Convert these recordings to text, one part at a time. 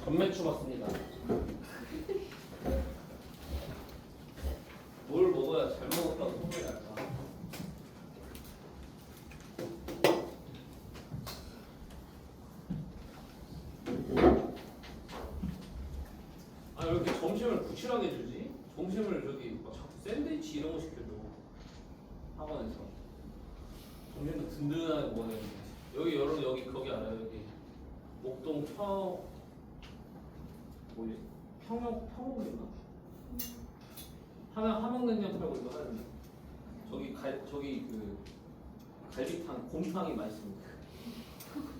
전매추 맞습니다. 뭘 먹어야 잘 먹었다고 소문이 날까? 아, 왜 이렇게 점심을 부실하게 주지? 점심을 저기 막 자꾸 샌드위치 이런 거 시켜줘. 학원에서. 점심도 든든하게 먹어야 되는데. 여기 여러분 여기 거기 알아요? 여기 목동 뭐지? 평옥인가? 함흥냉면 팔고 이거 하는데 저기 그 갈비탕 곰탕이 맛있습니다.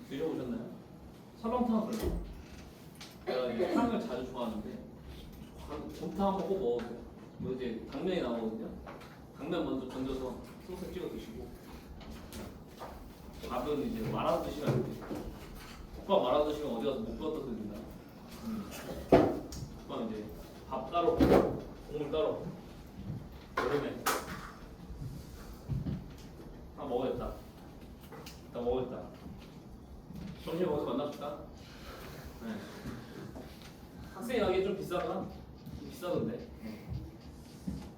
드셔보셨나요? 설렁탕은 별로. 내가 이제 탕을 자주 좋아하는데 곰탕 한번 꼭 먹어보세요. 뭐 이제 당면이 나오거든요. 당면 먼저 건져서 소스 찍어 드시고 밥은 이제 말아서 드시면 안 돼요. 국밥 말아서 드시면 어디 가서 못 갖다 드립니다. 국밥 이제 밥 따로 국물 따로 여름에 다 먹어야겠다. 다 먹어야겠다. 점심 먹어서 만납시다. 네. 학생이 가기 좀 비싸다. 비싸던데.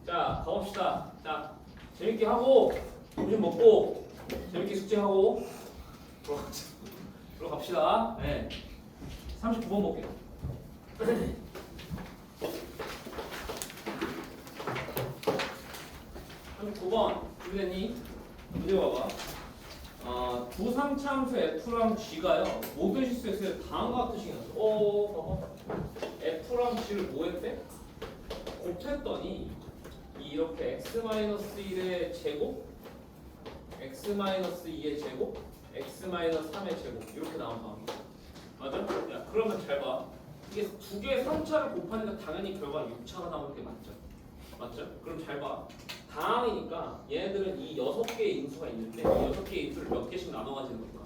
자, 가봅시다. 자, 재밌게 하고 점심 먹고 재밌게 숙제하고 들어갑시다. 네. 39번 볼게요. 39번 준비됐니? 문제 봐봐. 두 상차함수 F랑 G가요 모든 실수에서 다음과 같은 식이 나왔어. 봐봐. F랑 G를 뭐 했대? 곱했더니 이렇게 x-1의 제곱 x-2의 제곱 x-3의 제곱 이렇게 나온다. 맞아? 야, 그러면 잘 봐. 이게 두 개의 3차를 곱하니까 당연히 결과는 6차가 나오는 게 맞죠? 맞죠? 그럼 잘 봐. 다항이니까 얘네들은 이 6개의 인수가 있는데 이 6개의 인수를 몇 개씩 나눠 가지는 거야?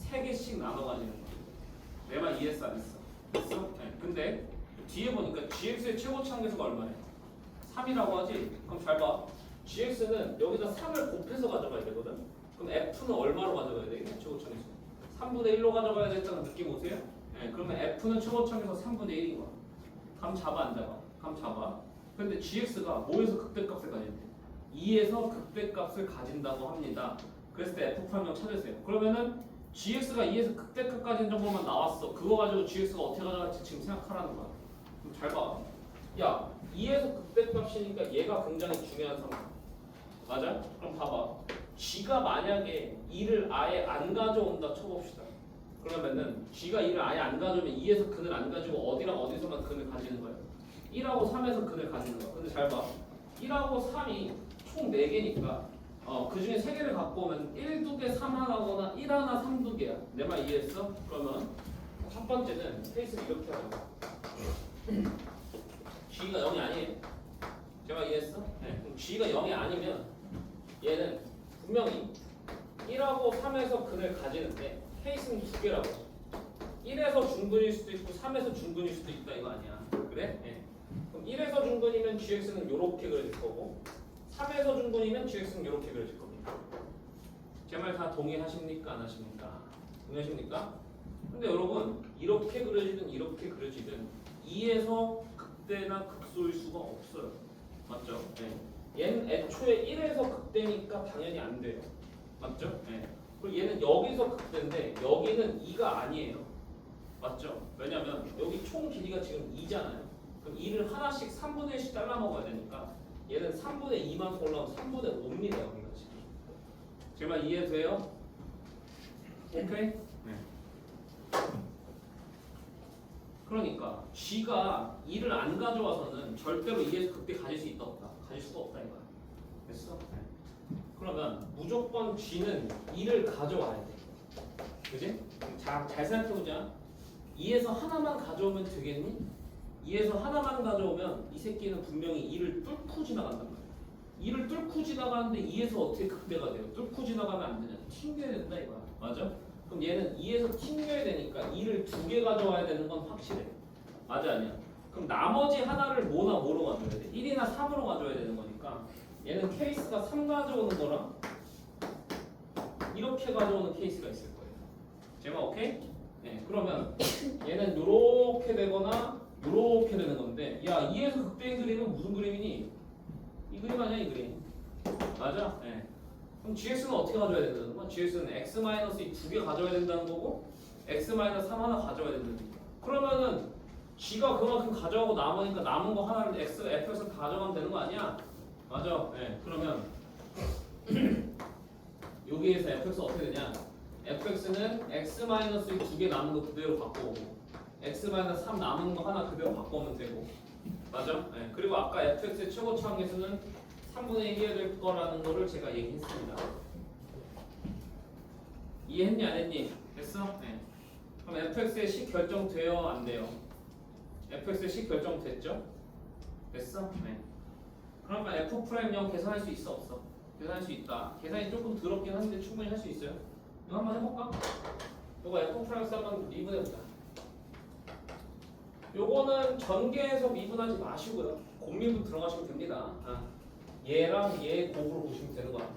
3개씩 나눠 가지는 거야. 내 말 이해했어 안 했어? 했어? 네. 근데 뒤에 보니까 gx의 최고치 한계수가 얼마야? 3이라고 하지? 그럼 잘 봐. gx는 여기다 3을 곱해서 가져가야 되거든? 그럼 f는 얼마로 가져가야 돼? 최고치 한계수 3분의 1로 가져가야 되겠다는 느낌 오세요? 네. 그러면 f는 최고치 한계수 3분의 1인 거야. 감 잡아 안 잡아? 감 잡아. 근데 gx가 뭐에서 극대값을 가진대? 2에서 극대값을 가진다고 합니다. 그랬을 때 f 판명 찾으세요. 그러면은 gx가 2에서 극대값 가진 정보만 나왔어. 그거 가지고 gx가 어떻게 가져갈지 지금 생각하라는 거야. 그럼 잘 봐. 야, 2에서 극대값이니까 얘가 굉장히 중요한 상황. 맞아? 그럼 봐봐. g가 만약에 2를 아예 안 가져온다 쳐봅시다. 그러면은 g가 2를 아예 안 가져오면 2에서 근을 안 가지고 어디랑 어디서만 근을 가지는 거야? 1하고 3에서 근을 가지는 거야. 근데 잘 봐. 1하고 3이 총 4개니까 그 중에 3개를 갖고 오면 1, 2개, 3 하나거나 1 하나, 3, 2개야. 내 말 이해했어? 그러면 첫 번째는 케이스를 이렇게 하는 거야. G가 0이 아니에요. 제 말 이해했어? 네. 그럼 G가 0이 아니면 얘는 분명히 1하고 3에서 근을 가지는데 케이스는 2개라고. 1에서 중근일 수도 있고 3에서 중근일 수도 있다 이거 아니야. 그래? 네. 그럼 1에서 중근이면 gx는 이렇게 그려질 거고 3에서 중근이면 gx는 이렇게 그려질 겁니다. 제 말 다 동의하십니까? 안 하십니까? 동의하십니까? 근데 여러분 이렇게 그려지든 이렇게 그려지든 2에서 극대나 극소일 수가 없어요. 맞죠? 네. 얘는 애초에 1에서 극대니까 당연히 안 돼요. 맞죠? 네. 그리고 얘는 여기서 극대인데 여기는 2가 아니에요. 맞죠? 왜냐면 여기 총 길이가 지금 2잖아요. 그럼 2를 하나씩 3분의 1씩 잘라 먹어야 되니까 얘는 3분의 2만큼 올라오면 3분의 5입니다. 여기가 지금. 제 말 이해돼요? 오케이? 네. 그러니까 g가 2를 안 가져와서는 절대로 2에서 극대 가질 수 있다 없다? 가질 수가 없다 이거야. 됐어? 네. 그러면 무조건 g는 2를 가져와야 돼. 그지? 잘 생각해보자. 2에서 하나만 가져오면 되겠니? 2에서 하나만 가져오면 이 새끼는 분명히 2를 뚫고 지나간단 말이야. 2를 뚫고 지나가는데 2에서 어떻게 극대가 돼요? 뚫고 지나가면 안 되냐? 튕겨야 된다 이거야. 맞아? 그럼 얘는 2에서 튕겨야 되니까 2를 2개 가져와야 되는 건 확실해. 맞아 아니야? 그럼 나머지 하나를 뭐나 뭐로 가져와야 돼? 1이나 3으로 가져와야 되는 거니까 얘는 케이스가 3 가져오는 거랑 이렇게 가져오는 케이스가 있을 거예요. 제가 오케이? 네, 그러면 얘는 요렇게 요렇게 되거나 요렇게 되는 건데 야 2에서 극대인 그림은 무슨 그림이니? 이 그림 아니야 이 그림 맞아? 네. 그럼 gx는 어떻게 가져야 된다는 거야? gx는 x-이 두 개 가져야 된다는 거고 x-3 하나 가져야 된다는 거야. 그러면은 g가 그만큼 가져가고 남으니까 남은 거 하나를 fx에서 다 가져가면 되는 거 아니야? 맞아? 네. 그러면 여기에서 fx 어떻게 되냐? fx는 x-이 두 개 남은 거 그대로 바꿔오고 x-3 남은 거 하나 그대로 바꿔오면 되고 맞아? 네. 그리고 아까 fx의 최고치 항계수는 3분의 1이어야 될 거라는 거를 제가 얘기했습니다. 이해했니 안 했니? 됐어? 네. 그럼 fx의 식 결정돼요 안 돼요? fx의 식 결정됐죠? 됐어? 네. 그러면 f'0 계산할 수 있어 없어? 계산할 수 있다. 계산이 조금 더럽긴 한데 충분히 할 수 있어요. 이거 한번 해볼까? 이거 f'(x) 한번 미분해보자. 요거는 전개해서 미분하지 마시고요. 곱미분 들어가시면 됩니다. 얘랑 얘 곱으로 보시면 되는 거야.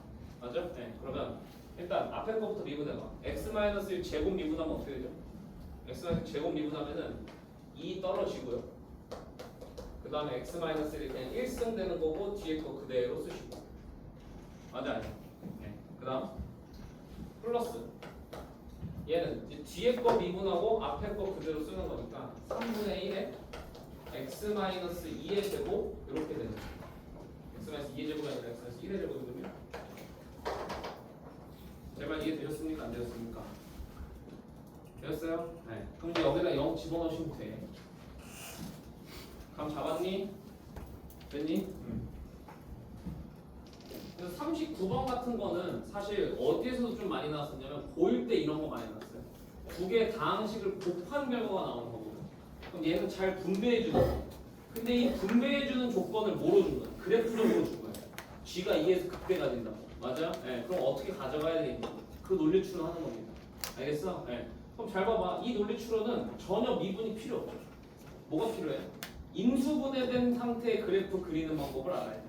맞죠? 네. 그러면 일단 앞에 거부터 미분해봐. x-1 제곱 미분하면 어떻게 되죠? x-1 제곱 미분하면은 2 떨어지고요. 그 다음에 x-1이 그냥 1승 되는 거고 뒤에 거 그대로 쓰시고. 맞아 아니야? 네. 그 다음 플러스 얘는 이제 뒤에 거 미분하고 앞에 거 그대로 쓰는 거니까 3분의 1에 x-2의 제곱 이렇게 되는 거예요. x-2의 제곱이 아니라 x-1의 제곱이거든요. 제발 이해되셨습니까? 안 되셨습니까? 되셨어요? 네. 그럼 이제 여기다 0 집어넣으시면 돼. 감 잡았니? 됐니? 그래서 39번 같은 거는 사실 어디에서도 좀 많이 나왔었냐면 고1 때 이런 거 많이 나왔어요. 두 개의 다항식을 곱한 결과가 나오는 거거든요. 그럼 얘는 잘 분배해 주는 거예요. 근데 이 분배해 주는 조건을 뭐로 준 거야? 그래프적으로 준 거예요. g가 2에서 극대가 된다고. 맞아? 네. 그럼 어떻게 가져가야 되겠니? 그 논리 추론하는 겁니다. 알겠어? 네. 그럼 잘 봐봐. 이 논리 추론은 전혀 미분이 필요 없죠. 뭐가 필요해? 인수분해된 상태의 그래프 그리는 방법을 알아야 돼.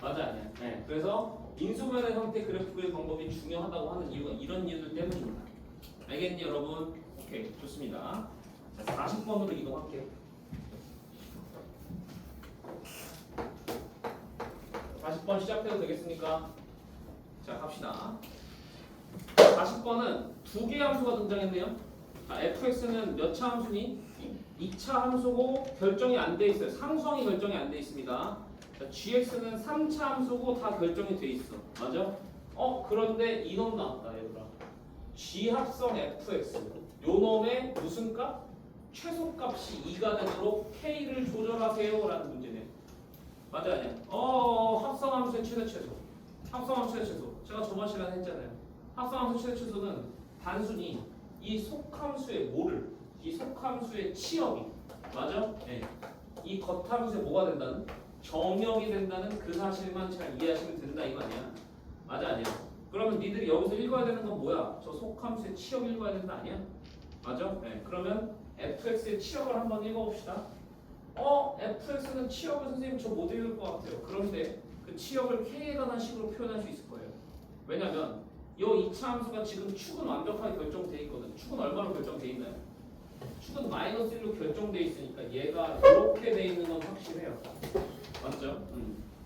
맞아 아니야? 네. 그래서 인수분해 형태 그래프 그리는 방법이 중요하다고 하는 이유가 이런 이유들 때문입니다. 알겠니 여러분? 오케이 좋습니다. 자, 40번으로 이동할게요. 40번 시작해도 되겠습니까? 자 갑시다. 40번은 두 개의 함수가 등장했네요. fx는 몇 차 함수니? 2차 함수고 결정이 안 돼 있어요. 상수항이 결정이 안 돼 있습니다. 자, gx는 3차 함수고 다 결정이 돼 있어. 맞아? 그런데 이놈 나왔다 얘들아. g 합성 fx 요 놈의 무슨 값? 최소값이 2가 되도록 k를 조절하세요 라는 문제네. 맞아 아니야? 합성함수의 최대 최소. 합성함수의 최소. 제가 저번 시간에 했잖아요. 합성함수 최대 최소는 단순히 이 속함수의 뭐를 이 속함수의 치역이 맞아? 네. 이 겉함수의 뭐가 된다는? 정역이 된다는 그 사실만 잘 이해하시면 된다 이 말이야. 맞아 아니야? 그러면 니들이 여기서 읽어야 되는 건 뭐야? 저 속함수의 치역 읽어야 된다 아니야? 맞아? 네. 그러면 fx의 치역을 한번 읽어봅시다. fx는 치역을 선생님 저 못 읽을 것 같아요. 그런데 그 치역을 k에 관한 식으로 표현할 수 있을 거예요. 왜냐면 이 2차 함수가 지금 축은 완벽하게 결정돼 있거든. 축은 얼마로 결정돼 있나요? 축은 -1로 결정돼 있으니까 얘가 이렇게 돼 있는 건 확실해요. 맞죠?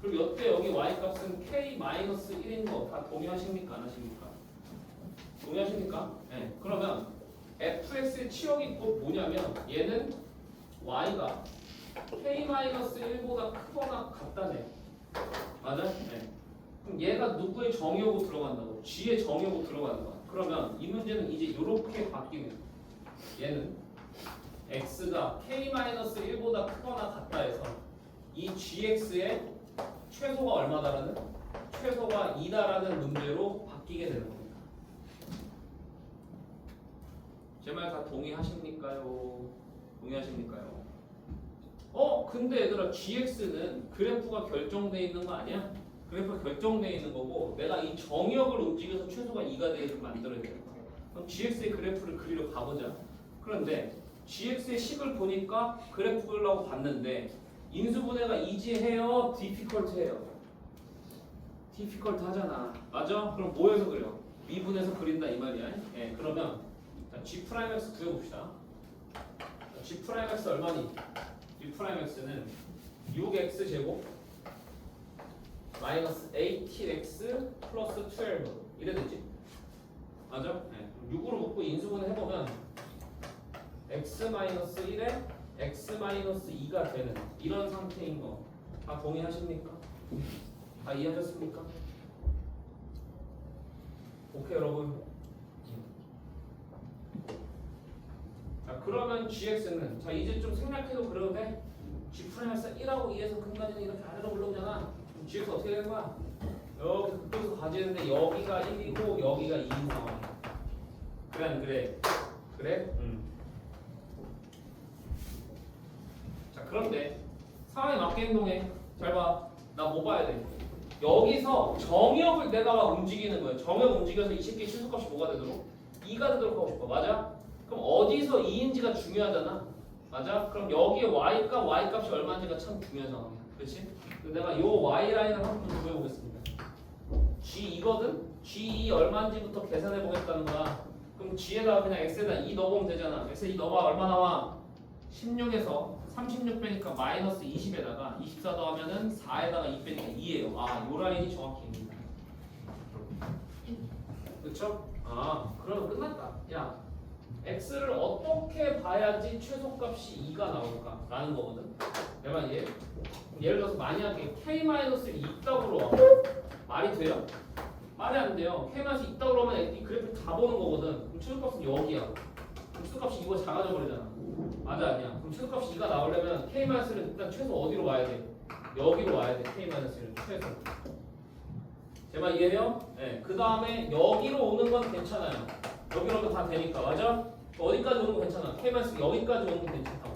그리고 이때 여기 y 값은 k-1인 거 다 동의하십니까? 안 하십니까? 동의하십니까? 네. 그러면 fx의 치역이 또 뭐냐면 얘는 y가 k-1보다 크거나 같다네. 맞아? 네. 그럼 얘가 누구의 정의하고 들어간다고? g의 정의하고 들어가는 거야. 그러면 이 문제는 이제 이렇게 바뀌는 거야. 얘는 x가 k-1보다 크거나 같다 해서 이 gx의 최소가 얼마다라는? 최소가 2다라는 문제로 바뀌게 되는 겁니다. 제 말 다 동의하십니까요? 동의하십니까요? 근데 얘들아 gx는 그래프가 결정되어 있는 거 아니야? 그래프가 결정되어 있는 거고 내가 이 정역을 움직여서 최소가 2가 되게끔 만들어야 돼요. 그럼 gx의 그래프를 그리러 가보자. 그런데 gx의 식을 보니까 그래프 그리려고 봤는데 인수분해가 easy해요? difficult해요? difficult 하잖아. 맞아? 그럼 뭐해서 그려? 미분해서 그린다 이 말이야. 네, 그러면 g'(x) 구해봅시다. G 프라임 X 얼마니? G 프라임 X는 6X 제곱 마이너스 8X 플러스 12 이래 되지? 맞아? 네. 6으로 묶고 인수분해 해보면 X-1에 X-2가 되는 이런 상태인 거 다 동의하십니까? 다 이해하셨습니까? 오케이 여러분. 자 그러면 GX는 자 이제 좀 생략해도 그래도 돼? G 프라임에서 1하고 2에서 근간이는 이렇게 아래로 올라오잖아. 그럼 GX 어떻게 되는 거야? 여기 극도에서 가지는데 여기가 1이고 여기가 2인 상황이야. 그래 안 그래? 그래? 자 그런데 상황에 맞게 행동해. 잘 봐. 나 뭐 봐야 돼? 여기서 정역을 내가 막 움직이는 거야. 정역 움직여서 이 새끼 실수값이 뭐가 되도록? 2가 되도록 하고 싶어. 맞아? 그럼 어디서 2인지가 중요하잖아. 맞아? 그럼 여기에 y값, y값이 얼마인지가 참 중요한 상황이야. 그렇지? 내가 요 y라인을 한번 구해보겠습니다. G2거든? G2 얼마인지부터 계산해 보겠다는 거야. 그럼 G에다가 그냥 X에다 2 넣어보면 되잖아. X에 2 넣어봐. 얼마 나와? 16에서 36 빼니까 마이너스 20에다가 24 더하면은 4에다가 2 빼니까 2예요. 아, 요 라인이 정확히 있습니다. 그쵸? 아, 그러면 끝났다. 야, X를 어떻게 봐야지 최소값이 2가 나올까? 라는 거거든. 내 말 이해? 예를 들어서 만약에 K-1이 있다고 와. 말이 돼요? 말이 안 돼요. K-1이 있다고 그러면 이 그래프 다 보는 거거든. 그럼 최소값은 여기야. 그럼 최소값이 이거 작아져 버리잖아. 맞아 아니야? 그럼 최소값이 2가 나오려면 K-를 일단 최소 어디로 와야 돼? 여기로 와야 돼. K-를 최소. 제 말 이해해요? 네. 그 다음에 여기로 오는 건 괜찮아요. 여기로 오면 다 되니까 맞아? 어디까지 오는 건 괜찮아. K-는 여기까지 오는 건 괜찮다고.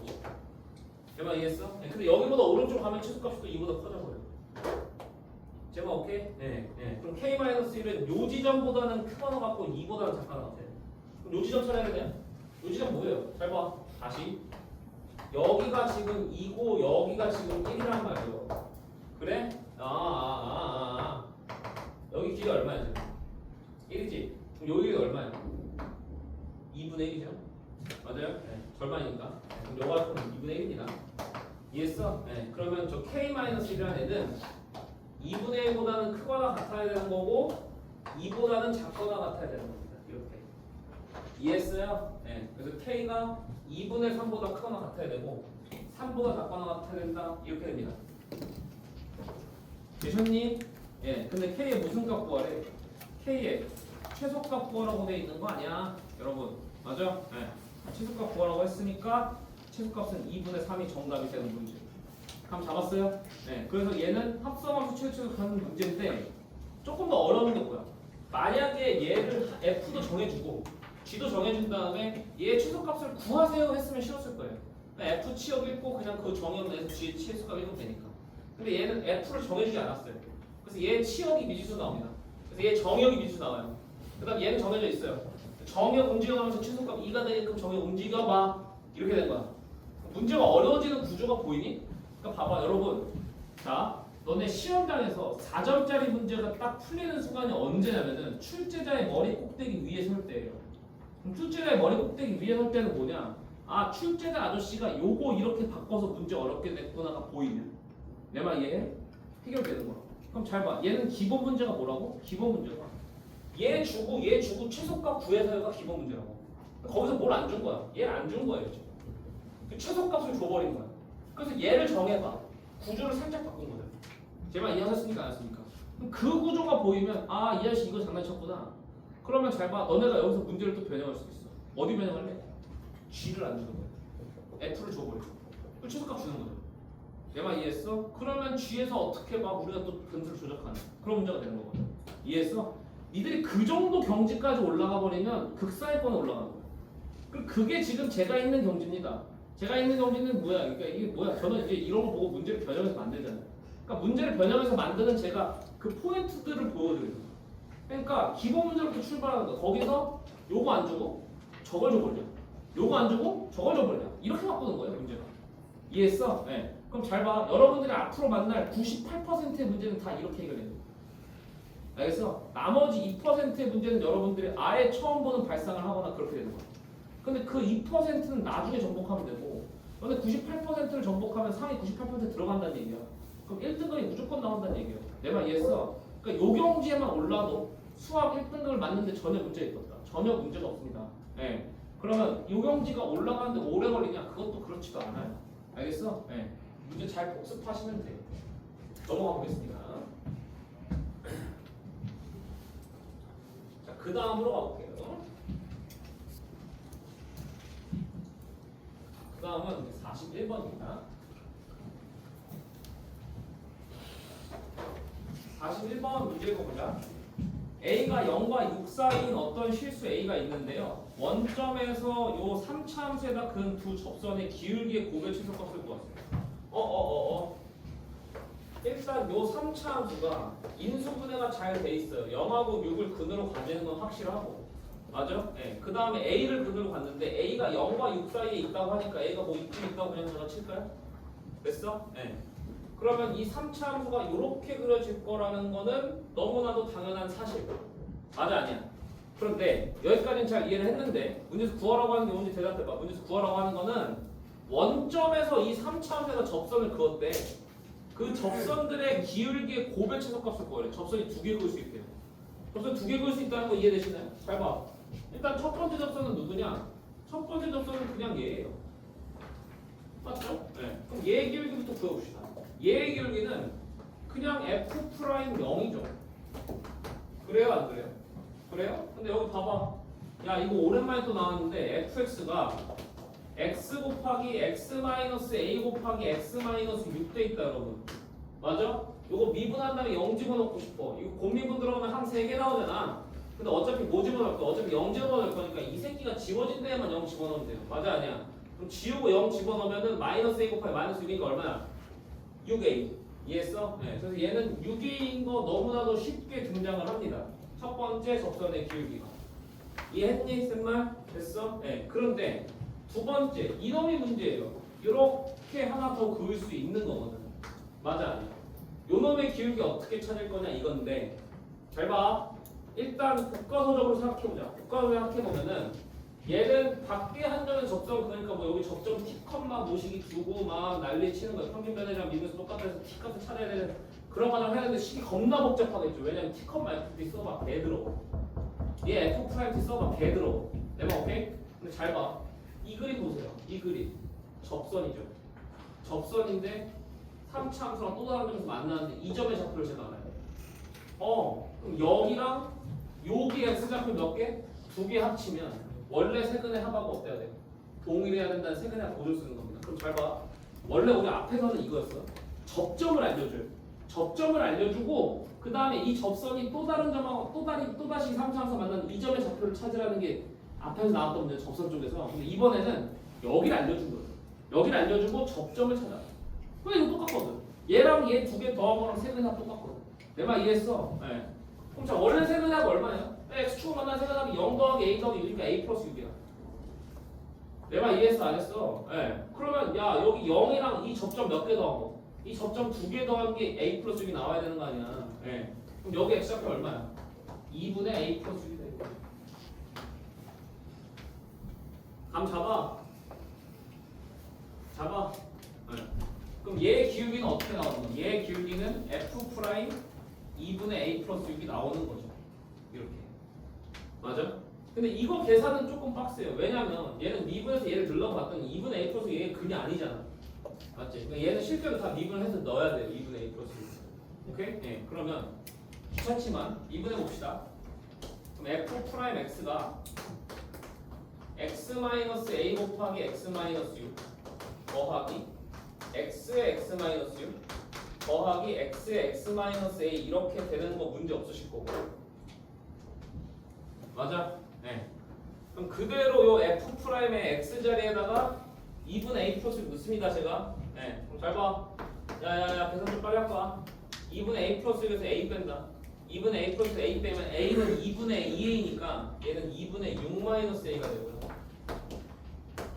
제 말 이해했어? 네. 근데 여기보다 오른쪽 가면 최소값이 또 2보다 커져버려. 제 말 오케이? 네. 네. 그럼 K-1은 요 지점보다는 크거나 같고 2보다는 작거나 같아. 그럼 요 지점 찾아야 되냐? 요 지점 뭐예요? 잘 봐. 다시. 여기가 지금 2고 여기가 지금 1이란 말이에요. 그래? 여기 길이 얼마야 지금? 1이지? 그럼 여기 얼마야? 2분의 1이죠? 맞아요? 네. 절반이니까. 네. 그럼 요거 할거는 2분의 1입니다. 이해했어? 네. 그러면 저 K-1이라는 애는 2분의 1보다는 크거나 같아야 되는 거고 2보다는 작거나 같아야 되는 겁니다. 이렇게. 이해했어요? 네. 그래서 K가 2분의 3보다 크거나 같아야 되고 3보다 작거나 같아야 된다. 이렇게 됩니다. 되셨니? 예. 근데 K의 무슨 값 구하래? K의 최소값 구하라고 돼 있는 거 아니야? 여러분. 맞아? 예. 최소값 구하라고 했으니까 최소값은 2분의 3이 정답이 되는 문제. 감 잡았어요? 네. 그래서 얘는 합성함수 최소값하는 문제인데 조금 더 어려운 게 뭐야? 만약에 얘를 F도 정해주고 G도 정해준 다음에 얘의 최소값을 구하세요 했으면 쉬웠을 거예요. F 치역 읽고 그냥 그 정의역 내에서 G의 최소값 읽으면 되니까. 근데 얘는 F를 정해주지 않았어요. 그래서 얘 치역이 미지수 나옵니다. 그래서 얘 정의역이 미지수 나와요. 그 다음 얘는 정해져 있어요. 정의역 움직여가면서 최소값 2가 되게끔 정의역 움직여봐. 이렇게 된 거야. 문제가 어려워지는 구조가 보이니? 그러니까 봐봐 여러분. 자, 너네 시험장에서 4점짜리 문제가 딱 풀리는 순간이 언제냐면은 출제자의 머리 꼭대기 위에 설 때예요. 그럼 출제자의 머리 꼭대기 위에 설 때는 뭐냐? 아, 출제자 아저씨가 요거 이렇게 바꿔서 문제 어렵게 냈구나가 보이면 내 말 이해해? 해결되는 거야. 그럼 잘 봐. 얘는 기본 문제가 뭐라고? 기본 문제가 얘 주고 최소값 구해서가 기본 문제라고. 거기서 뭘 안 준 거야? 얘 안 준 거예요 지금. 그 최소값을 줘버린 거야. 그래서 얘를 정해봐. 구조를 살짝 바꾼 거예요. 제 말 이해하셨습니까? 안 하셨습니까? 그럼 그 구조가 보이면 아, 이 아저씨 이거 장난쳤구나. 그러면 잘 봐. 너네가 여기서 문제를 또 변형할 수 있어. 어디 변형할래? G를 안 주는 거야. F를 줘버려. 그 최소값 주는 거죠. 내 말 이해했어? 그러면 G에서 어떻게 막 우리가 또 근수를 조작하는 그런 문제가 되는 거거든. 이해했어? 니들이 그 정도 경지까지 올라가 버리면 극사위권에 올라가는 거야. 그게 지금 제가 있는 경지입니다. 제가 있는 경지는 뭐야? 그러니까 이게 뭐야? 저는 이제 이런 거 보고 문제를 변형해서 만들잖아요. 그러니까 문제를 변형해서 만드는 제가 그 포인트들을 보여드려요. 그러니까 기본 문제부터 출발하는 거. 거기서 요거 안 주고 저걸 줘버려. 요거 안 주고 저걸 줘버려. 이렇게 바꾸는 거예요, 문제가. 이해했어? 네. 그럼 잘 봐. 여러분들이 앞으로 만날 98%의 문제는 다 이렇게 해결해요. 알겠어? 나머지 2%의 문제는 여러분들이 아예 처음 보는 발상을 하거나 그렇게 되는 거야. 근데 그 2%는 나중에 정복하면 되고 근데 98%를 정복하면 상위 98% 들어간다는 얘기야. 그럼 1등급이 무조건 나온다는 얘기예요. 내 말 이해했어? 그러니까 요경지에만 올라도 수학 1등급을 맞는데 전혀 문제가 있었다. 전혀 문제가 없습니다. 예. 그러면 요경지가 올라가는데 오래 걸리냐? 그것도 그렇지도 않아요. 알겠어? 예. 문제 잘 복습하시면 돼요. 넘어가 보겠습니다. 자, 그 다음으로 가볼게요. 그 다음은 41번입니다. 41번 문제 읽어보자. A가 0과 6 사이인 어떤 실수 A가 있는데요. 원점에서 요 3차 함수에다 그은 두 접선의 기울기의 곱의 최소값을 구하세요. 일단 요 3차 함수가 인수분해가 잘 돼 있어요. 0하고 6을 근으로 가지는 건 확실하고. 맞아? 네. 그 다음에 A를 근으로 갔는데 A가 0과 6 사이에 있다고 하니까 A가 뭐 이쯤 있다고 그냥 제가 칠까요? 됐어? 네. 그러면 이 3차 함수가 이렇게 그려질 거라는 거는 너무나도 당연한 사실. 맞아 아니야? 그런데 여기까지는 잘 이해를 했는데 문제에서 구하라고 하는 게 뭔지 대답해봐. 문제에서 구하라고 하는 거는 원점에서 이 3차 함수가 접선을 그었대. 그 접선들의 기울기의 곱의 최소값을 구하래. 접선이 두 개 그을 수 있대요. 접선 두 개 그을 수 있다는 거 이해되시나요? 잘 봐. 일단 첫 번째 접선은 누구냐? 첫 번째 접선은 그냥 얘예요. 맞죠? 네. 그럼 얘의 기울기부터 구해봅시다. 얘의 기울기는 그냥 F'0이죠. 그래요? 안 그래요? 그래요? 근데 여기 봐봐. 야 이거 오랜만에 또 나왔는데 fx가 x 곱하기 x-a 곱하기 x-6 돼 있다 여러분. 맞아? 요거 미분한 다음에 0 집어넣고 싶어. 이거 곱미분 들어가면 한 3개 나오잖아. 근데 어차피 뭐 집어넣을 거야? 어차피 0 집어넣을 거니까 이 새끼가 지워진 데에만 0 집어넣으면 돼요. 맞아 아니야? 그럼 지우고 0 집어넣으면은 -a 곱하기 -6이니까 얼마야? 6a. 이해했어? 네. 그래서 얘는 6a인 거 너무나도 쉽게 등장을 합니다. 첫 번째 접선의 기울기가. 이해했니? 쌤말? 됐어? 네. 그런데 두 번째 이놈이 문제예요. 이렇게 하나 더 그을 수 있는 거거든. 맞아 아니야? 요놈의 기울기 어떻게 찾을 거냐 이건데 잘 봐. 일단 국가서적으로 생각해보자. 국가서적으로 생각해보면은 얘는 밖에 한 점은 접점 그러니까 뭐 여기 접점 t 컴마 모시기 두고 막 난리 치는 거야. 평균 변화량 미분수 똑같아서 t 값을 찾아야 되는 그런 과정을 해야 되는데 식이 겁나 복잡하겠죠. 왜냐면 t 컴마 f 써봐 개 들어. 얘 f 프라임 t 써봐 개 들어. 내 말 오케이? 근데 잘 봐. 이 그림 보세요. 이 그림 접선이죠. 접선인데 3차 함수랑 또 다른 점에서 만나는데 이 점의 좌표를 제가 알아요. 그럼 여기랑 여기 x좌표 몇 개? 두 개 합치면 원래 세근의 합하고 어때야 돼? 동일해야 된다는 세근의 합 보조 쓰는 겁니다. 그럼 잘 봐. 원래 우리 앞에서는 이거였어. 접점을 알려줘요. 접점을 알려주고 그 다음에 이 접선이 또 다른 점하고 또다시 3차 함수 만나는 이 점의 좌표를 찾으라는 게 앞에서 나왔던 문제 접선 쪽에서. 근데 이번에는 여기를 알려준 거예요. 여기를 알려주고 접점을 찾아. 근데 이거 똑같거든. 얘랑 얘 두 개 더한 거랑 세근의 합 똑같거든. 내 말 이해했어? 네. 그럼 자 원래 세근의 합 얼마예요? x축을 만난 세근의 합이 0 더하기 a 더하기 6이니까 a 플러스 6이야. 내 말 이해했어? 안 했어? 네. 그러면 야 여기 0이랑 이 접점 몇 개 더한 거? 이 접점 두 개 더한 게 a 플러스 6이 나와야 되는 거 아니야? 네. 그럼 여기 x좌표 얼마야? 2분의 a 플러스 6이 되고. 감 잡아. 네. 그럼 얘의 기울기는 어떻게 나오는 거야? 얘의 기울기는 f 프라임 2분의 a 플러스 6이 나오는 거죠. 이렇게. 맞아? 근데 이거 계산은 조금 빡세요. 왜냐면 얘는 미분해서 얘를 들러봤더니 2분의 a 플러스 얘의 근이 아니잖아. 맞지? 그러니까 얘는 실제로 다 미분해서 넣어야 돼요. 2분의 a 플러스 6. 오케이? 네. 그러면 귀찮지만 미분해 봅시다. 그럼 f 프라임 x가 x-a 곱하기 x-6 더하기 x의 x-6 더하기 x의 x-a 이렇게 되는 거 문제 없으실 거고. 맞아? 네. 그럼 그대로 요 f 프라임의 x 자리에다가 2분의 a 플러스 넣습니다 제가. 네. 그럼 잘 봐. 야야야 계산 좀 빨리 할 거야. 2분의 a 플러스 6에서 a 뺀다. 2분의 a 플러스 a 빼면 a는 2분의 2a니까 얘는 2분의 6 마이너스 a가 되고요.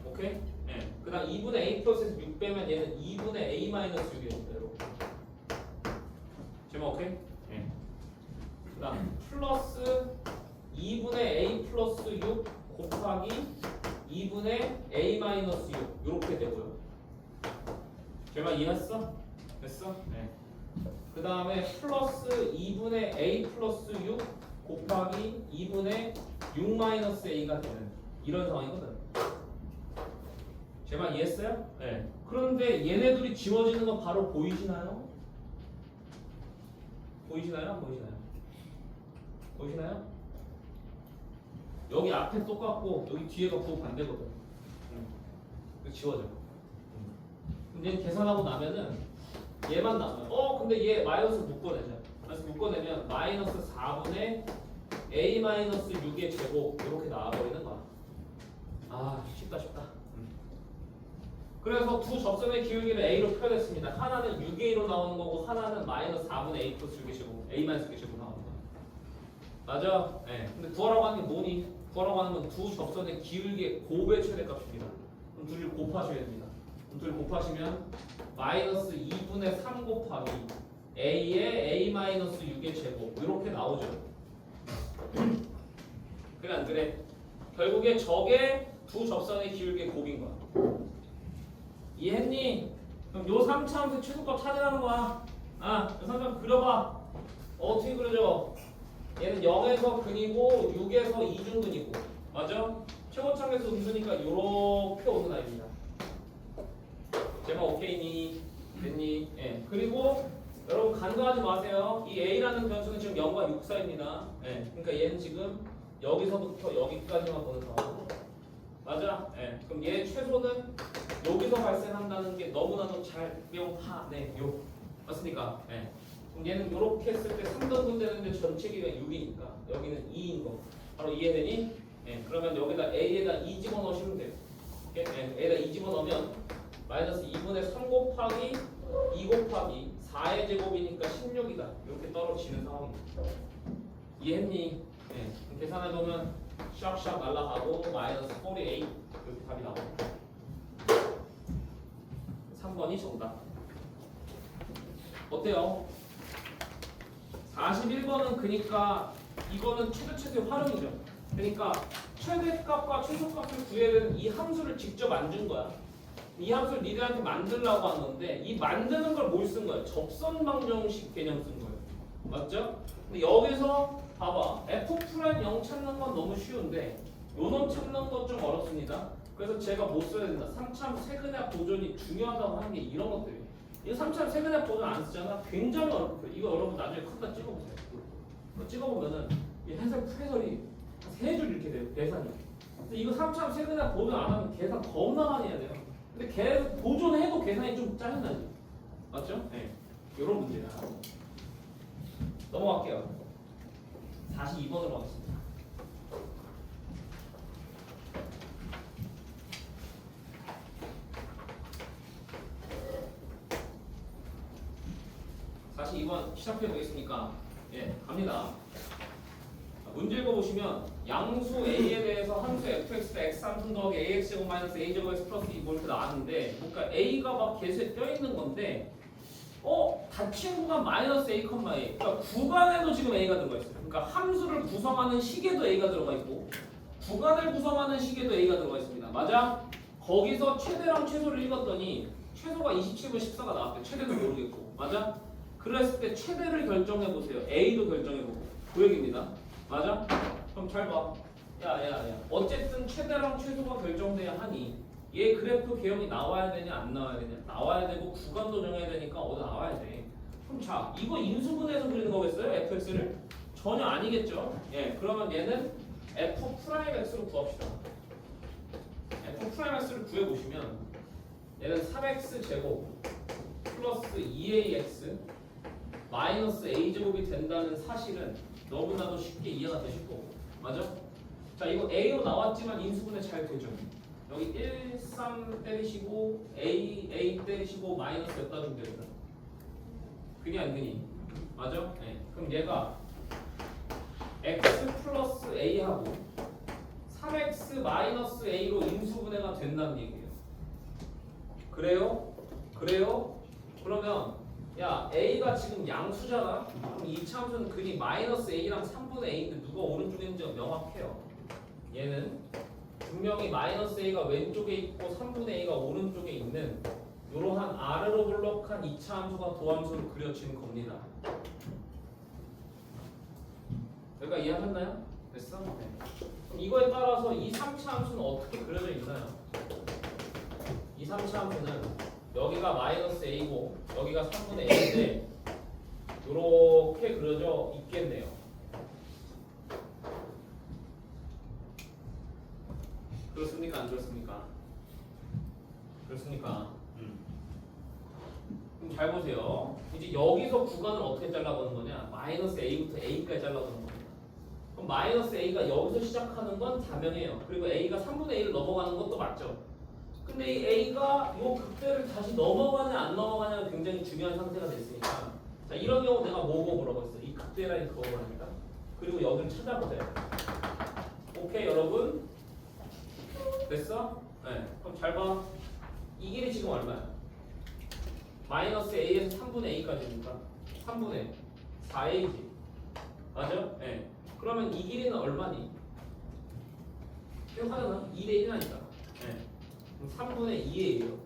오케이? 네. 그 다음 2분의 a 플러스에서 6 빼면 얘는 2분의 a 마이너스 6이 됩니다. 제목 오케이? 네. 그 다음 플러스 2분의 a 플러스 6 곱하기 2분의 a 마이너스 6 이렇게 되고요. 제가 이해했어? 됐어? 네. 그 다음에 플러스 2분의 a 플러스 6 곱하기 2분의 6 마이너스 a가 되는 이런 상황이거든. 제 말 이해했어요? 네. 그런데 얘네들이 지워지는 거 바로 보이시나요? 보이시나요? 안 보이시나요? 보이시나요? 여기 앞에 똑같고 여기 뒤에가 부호 반대거든. 이거 지워져. 근데 계산하고 나면은 얘만 남아요. 근데 얘 마이너스 묶어내자. 그래서 묶어내면 마이너스 4분의 a 마이너스 6의 제곱 이렇게 나와버리는 거야. 아 쉽다. 그래서 두 접선의 기울기를 a로 표현했습니다. 하나는 6a로 나오는 거고 하나는 마이너스 4분의 a 플러스 6의 제곱 a 마이너스 6의 제곱 나오는 거야. 맞아? 네. 근데 구하라고 하는 게 뭐니? 구하라고 하는 건 두 접선의 기울기의 곱의 최대값입니다. 그럼 둘을 곱하셔야 됩니다. 그럼 둘을 곱하시면 마이너스 2분의 3 곱하기 a의 a 마이너스 6의 제곱 이렇게 나오죠. 그래 안 그래? 결국에 저게 두 접선의 기울기의 곱인 거야. 이해했니? 그럼 요 3차함수 최소값 찾으라는 거야. 요 3차함수 그려봐. 어떻게 그려져? 얘는 0에서 근이고 6에서 이중근이고 맞아? 최고점에서 음수니까 요렇게 오는 아이입니다. 제가 오케이니? 됐니? 예. 그리고 여러분 간과하지 마세요. 이 A라는 변수는 지금 0과 6 사이입니다. 예. 그러니까 얘는 지금 여기서부터 여기까지만 보는 상황. 맞아? 예. 그럼 얘 최소는 여기서 발생한다는 게 너무나도 잘 명하네요. 맞습니까? 예. 그럼 얘는 이렇게 했을 때 3등분 되는데 전체 기회가 6이니까 여기는 2인 거. 바로 이해되니? 예. 그러면 여기다 A에다 2 집어넣으시면 돼요. 예. A에다 2 집어넣으면 마이너스 2분의 3 곱하기 2 곱하기 4의 제곱이니까 16이다. 이렇게 떨어지는 상황입니다. 이해했니? 예. 그럼 계산해보면 샥샥 날라가고 마이너스 48 이렇게 답이 나옵니다. 3번이 정답. 어때요? 41번은 그러니까 이거는 최대의 활용이죠. 그러니까 최대값과 최소값을 구해야 되는 이 함수를 직접 안 준 거야. 이 함수를 니들한테 만들라고 한 건데 이 만드는 걸 뭘 쓴 거야? 접선방정식 개념 쓴 거예요. 맞죠? 근데 여기서 봐봐. F'0 찾는 건 너무 쉬운데 요놈 찾는 건 좀 어렵습니다. 그래서 제가 못 써야 된다. 3참 세근의 보존이 중요하다고 하는 게 이런 것들이에요. 이 3참 세근의 보존 안 쓰잖아. 굉장히 어렵고 이거 여러분 나중에 컴퓨터 찍어보세요. 찍어보면은 이 해설이 3줄 이렇게 돼요. 계산이. 근데 이거 3참 세근의 보존 안 하면 계산 겁나 많이 해야 돼요. 근데 계속 보존해도 계산이 좀 짜증나지. 맞죠? 네. 이런 문제야. 넘어갈게요. 42번으로 가겠습니다. 다시 2번 시작해 보겠습니까? 예, 갑니다. 문제 읽어보시면 양수 A에 대해서 함수 fx가 x3분 더하기 ax제곱 마이너스 a제곱 x 플러스 2 이렇게 나왔는데 그러니까 A가 막 계수에 껴있는 건데 닫힌 구간 마이너스 a, a 그러니까 구간에도 지금 A가 들어가 있어요. 그러니까 함수를 구성하는 식에도 A가 들어가 있고 구간을 구성하는 식에도 A가 들어가 있습니다. 맞아? 거기서 최대랑 최소를 읽었더니 최소가 27분 14가 나왔대요. 최대도 모르겠고 맞아? 그랬을 때 최대를 결정해 보세요. A도 결정해 보고 그 얘기입니다. 맞아? 그럼 잘 봐. 야. 어쨌든 최대랑 최소가 결정돼야 하니 얘 그래프 개형이 나와야 되냐 안 나와야 되냐? 나와야 되고 구간도 정해야 되니까 어디 나와야 돼. 그럼 자 이거 인수분해해서 그리는 거겠어요? fx를? 전혀 아니겠죠? 예, 그러면 얘는 f'x로 구합시다. f'x를 구해보시면 얘는 3x 제곱 플러스 2ax 마이너스 a제곱이 된다는 사실은 너무나도 쉽게 이해가 되실 거고 맞아? 자 이거 a로 나왔지만 인수분해 잘 되죠? 여기 1, 3 때리시고 a 때리시고 마이너스 몇 따주면 됩니다. 그니 안 그니? 맞아? 네. 그럼 얘가 x 플러스 a하고 3x 마이너스 a로 인수분해가 된다는 얘기예요. 그래요? 그러면 야 a가 지금 양수잖아? 그럼 이 참수는 근이 마이너스 a랑 3분의 a인데 누가 오른쪽에 있는지가 명확해요. 얘는 분명히 마이너스 a가 왼쪽에 있고 3분의 a가 오른쪽에 있는 이러한 아래로 블록한 2차 함수가 도함수로 그려지는 겁니다. 여기가 이해하셨나요? 됐어? 네. 그럼 이거에 따라서 이 3차 함수는 어떻게 그려져 있나요? 이 3차 함수는 여기가 마이너스 a고 여기가 3분의 a인데 이렇게 그려져 있겠네요. 그렇습니까? 안 그렇습니까? 그렇습니까? 그럼 잘 보세요. 이제 여기서 구간을 어떻게 잘라보는 거냐? 마이너스 a부터 a까지 잘라보는 겁니다. 그럼 마이너스 a가 여기서 시작하는 건 자명해요. 그리고 a가 3분의 a를 넘어가는 것도 맞죠. 근데 이 a가 이 극대를 다시 넘어가냐 안 넘어가냐가 굉장히 중요한 상태가 됐으니까 자 이런 경우 내가 뭐고 물어봤어. 이 극대 라인 그거라니까. 그리고 여기를 찾아보세요. 오케이 여러분? 됐어? 네. 그럼 잘 봐. 이 길이 지금 얼마야? 마이너스 a에서 3분의 a까지니까 3분의 4a지. 맞아? 네. 그러면 이 길이는 얼마니? 생각하잖아. 2대 1이니까. 네. 그럼 3분의 2a예요.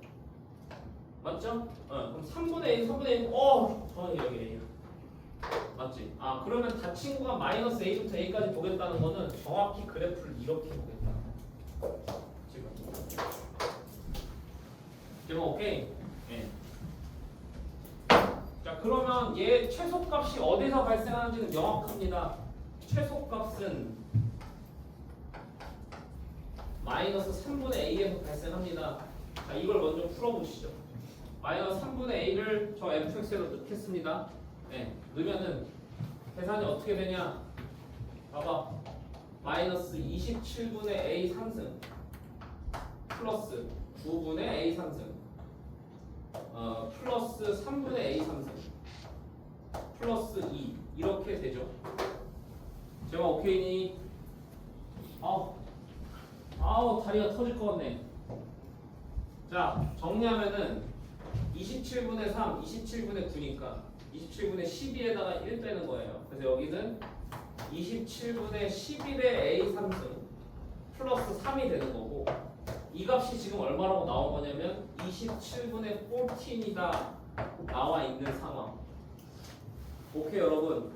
맞죠? 그럼 3분의 a, 3분의 1. 정확히 여기 a야. 맞지? 아 그러면 다 친구가 마이너스 a부터 a까지 보겠다는 거는 정확히 그래프를 이렇게 보겠다. 지금 오케이? 네. 자 그러면 얘 최소값이 어디서 발생하는지는 명확합니다. 최소값은 마이너스 3분의 a에서 발생합니다. 자 이걸 먼저 풀어보시죠. 마이너스 3분의 a를 저 fx에도 넣겠습니다. 네, 넣으면은 계산이 어떻게 되냐? 봐봐. 마이너스 27분의 a 상승 플러스 9분의 a 상승 플러스 3분의 a 상승 플러스 2 이렇게 되죠. 제가 오케이니? 아우 다리가 터질 것 같네. 자 정리하면은 27분의 3, 27분의 9니까 27분의 12에다가 1 빼는 거예요. 그래서 여기는 27분의 11의 a 상승 플러스 3이 되는 거고 이 값이 지금 얼마라고 나온 거냐면 27분의 14이다 나와 있는 상황. 오케이 여러분?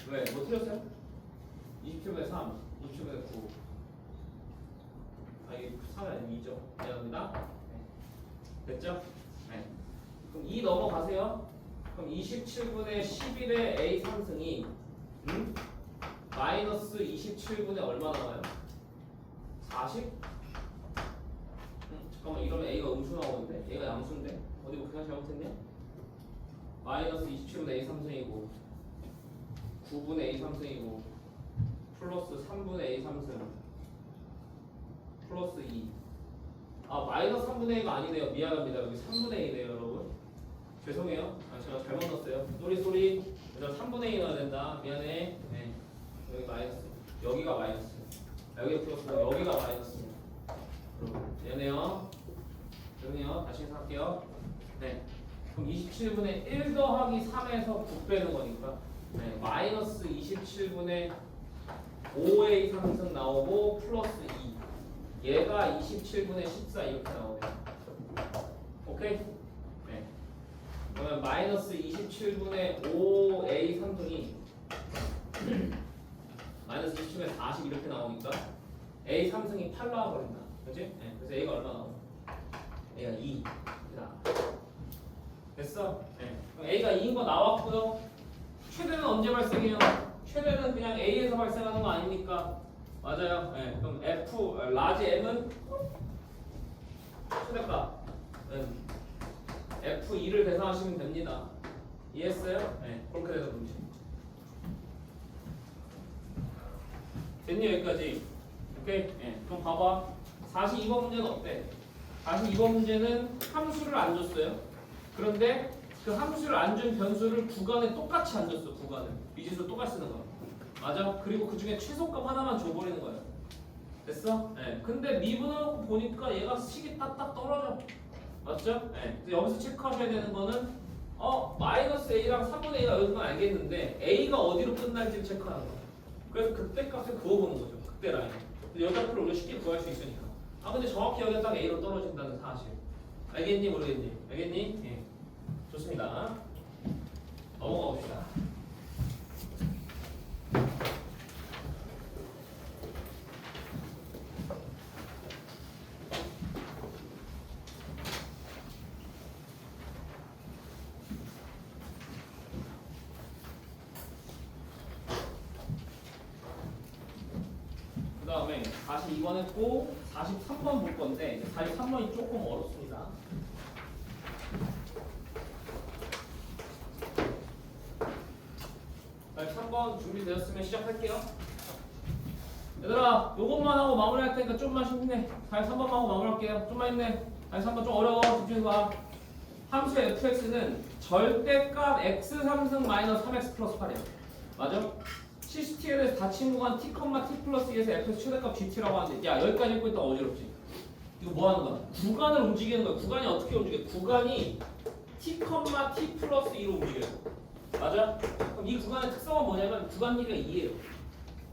왜? 뭐 틀렸어요? 27분의 3, 27분의 9 이게 3이 아니면 2죠. 미안합니다. 네. 됐죠? 네. 그럼 2 넘어가세요. 그럼 27분의 11의 a 상승이 마이너스 27분의 얼마 나와요? 40? 잠깐만 이러면 a가 음수 나오는데 얘가 양수인데 어디 뭐 계산 잘못했냐? 마이너스 27분의 a 상승이고 9분의 a 상승이고 플러스 3분의 a 상승 플러스 2 마이너스 3분의 a가 아니네요. 미안합니다. 여기 3분의 a네요 여러분. 죄송해요. 제가 잘못 넣었어요. 쏘리. 그래서 3분의 2 넣어야 된다. 미안해. 네. 여기 마이너스. 여기가 마이너스. 여기가 플러스. 여기가 마이너스. 미안해요. 죄송해요. 다시 해석할게요. 네. 그럼 27분의 1 더하기 3에서 9 빼는 거니까 네. 마이너스 27분의 5a 상승 나오고 플러스 2. 얘가 27분의 14 이렇게 나오네요. 오케이? 네. 그러면 마이너스 27분의 5a 상승이 마이너스 27분의 40 이렇게 나오니까 a 상승이 8 나와버린다. 그치? 네. 그래서 a가 얼마 나와? a가 2. 됐어? 네. 그럼 a가 2인 거 나왔고요. 최대는 언제 발생해요? 최대는 그냥 a에서 발생하는 거 아닙니까? 맞아요. 네. 그럼 f 라지 m은 최대값 f2를 계산하시면 됩니다. 이해했어요? 네. 그렇게 되는 문제. 됐니 여기까지? 오케이? 네. 그럼 봐봐. 42번 문제는 어때? 42번 문제는 함수를 안 줬어요. 그런데 그 함수를 안 준 변수를 구간에 똑같이 안 줬어. 구간을 미지수 똑같이 쓰는 거야. 맞아? 그리고 그 중에 최소값 하나만 줘버리는 거야. 됐어? 네. 근데 미분하고 보니까 얘가 식이 딱딱 떨어져. 맞죠? 네. 그래서 여기서 체크하셔야 되는 거는 마이너스 a랑 3분의 a가 여기서 알겠는데 a가 어디로 끝날지 체크하는 거야. 그래서 그때 값을 그어보는 거죠. 그때 라인. 여자표를 우리가 쉽게 구할 수 있으니까. 아 근데 정확히 여기가 딱 A로 떨어진다는 사실. 알겠니 모르겠니? 알겠니? 예. 좋습니다. 넘어가 봅시다. 그 다음에 42번 했고 43번 볼 건데 43번이 조금 어렵습니다. 43번 준비되었으면 시작할게요. 얘들아 요것만 하고 마무리할 테니까 좀만 힘내. 43번만 하고 마무리할게요. 좀만 힘내. 43번 좀 어려워. 집중해봐. 함수 fx는 절대값 x 3승 마이너스 3x 플러스 8이야. 맞아? CCT에 대해서 닫힌 구간 t, t 플러스 2에서 fx 최대값 gt라고 하는데 야 여기까지 읽고 있다가 어지럽지? 이거 뭐 하는 거야? 구간을 움직이는 거야. 구간이 어떻게 움직여? 구간이 t, t 플러스 2로 움직여요. 맞아? 그럼 이 구간의 특성은 뭐냐면 구간 길이가 2예요.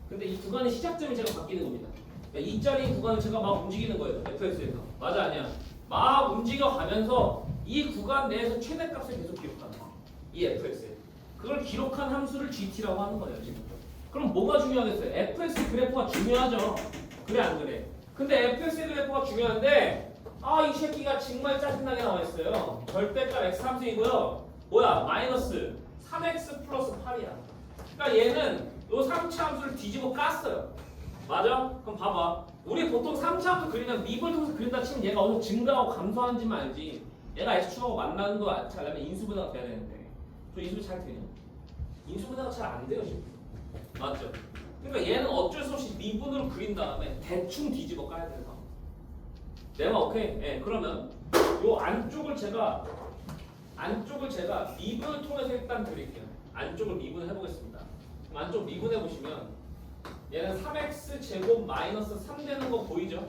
근데 이 구간의 시작점이 제가 바뀌는 겁니다. 그러니까 2짜리 구간을 제가 막 움직이는 거예요. fx에서. 맞아 아니야? 막 움직여가면서 이 구간 내에서 최대값을 계속 기록하는 거야. 이 fx에. 그걸 기록한 함수를 gt라고 하는 거예요. 지금. 그럼 뭐가 중요하겠어요? fx 그래프가 중요하죠. 그래 안 그래? 근데 fx 그래프가 중요한데 아 이 새끼가 정말 짜증나게 나와 있어요. 절대값 x 함수이고요. 뭐야? 마이너스 3x 플러스 8이야. 그러니까 얘는 요 3차 함수를 뒤집어 깠어요. 맞아? 그럼 봐봐. 우리 보통 3차 함수 그리면 밉을 통해서 그린다 치면 얘가 어디서 증가하고 감소하는지만 알지. 얘가 x축하고 만나는 거 잘하면 인수분해가 돼야 되는데 저 인수분해 잘 되냐? 인수분해가 잘 안 돼요 지금. 맞죠? 그러니까 얘는 어쩔 수 없이 미분으로 그린 다음에 대충 뒤집어 까야 되는 상황. 내가 오케이? 예, 그러면 요 안쪽을 제가 미분을 통해서 일단 그릴게요. 안쪽을 미분해 보겠습니다. 그럼 안쪽 미분해 보시면 얘는 3x 제곱 마이너스 3 되는 거 보이죠?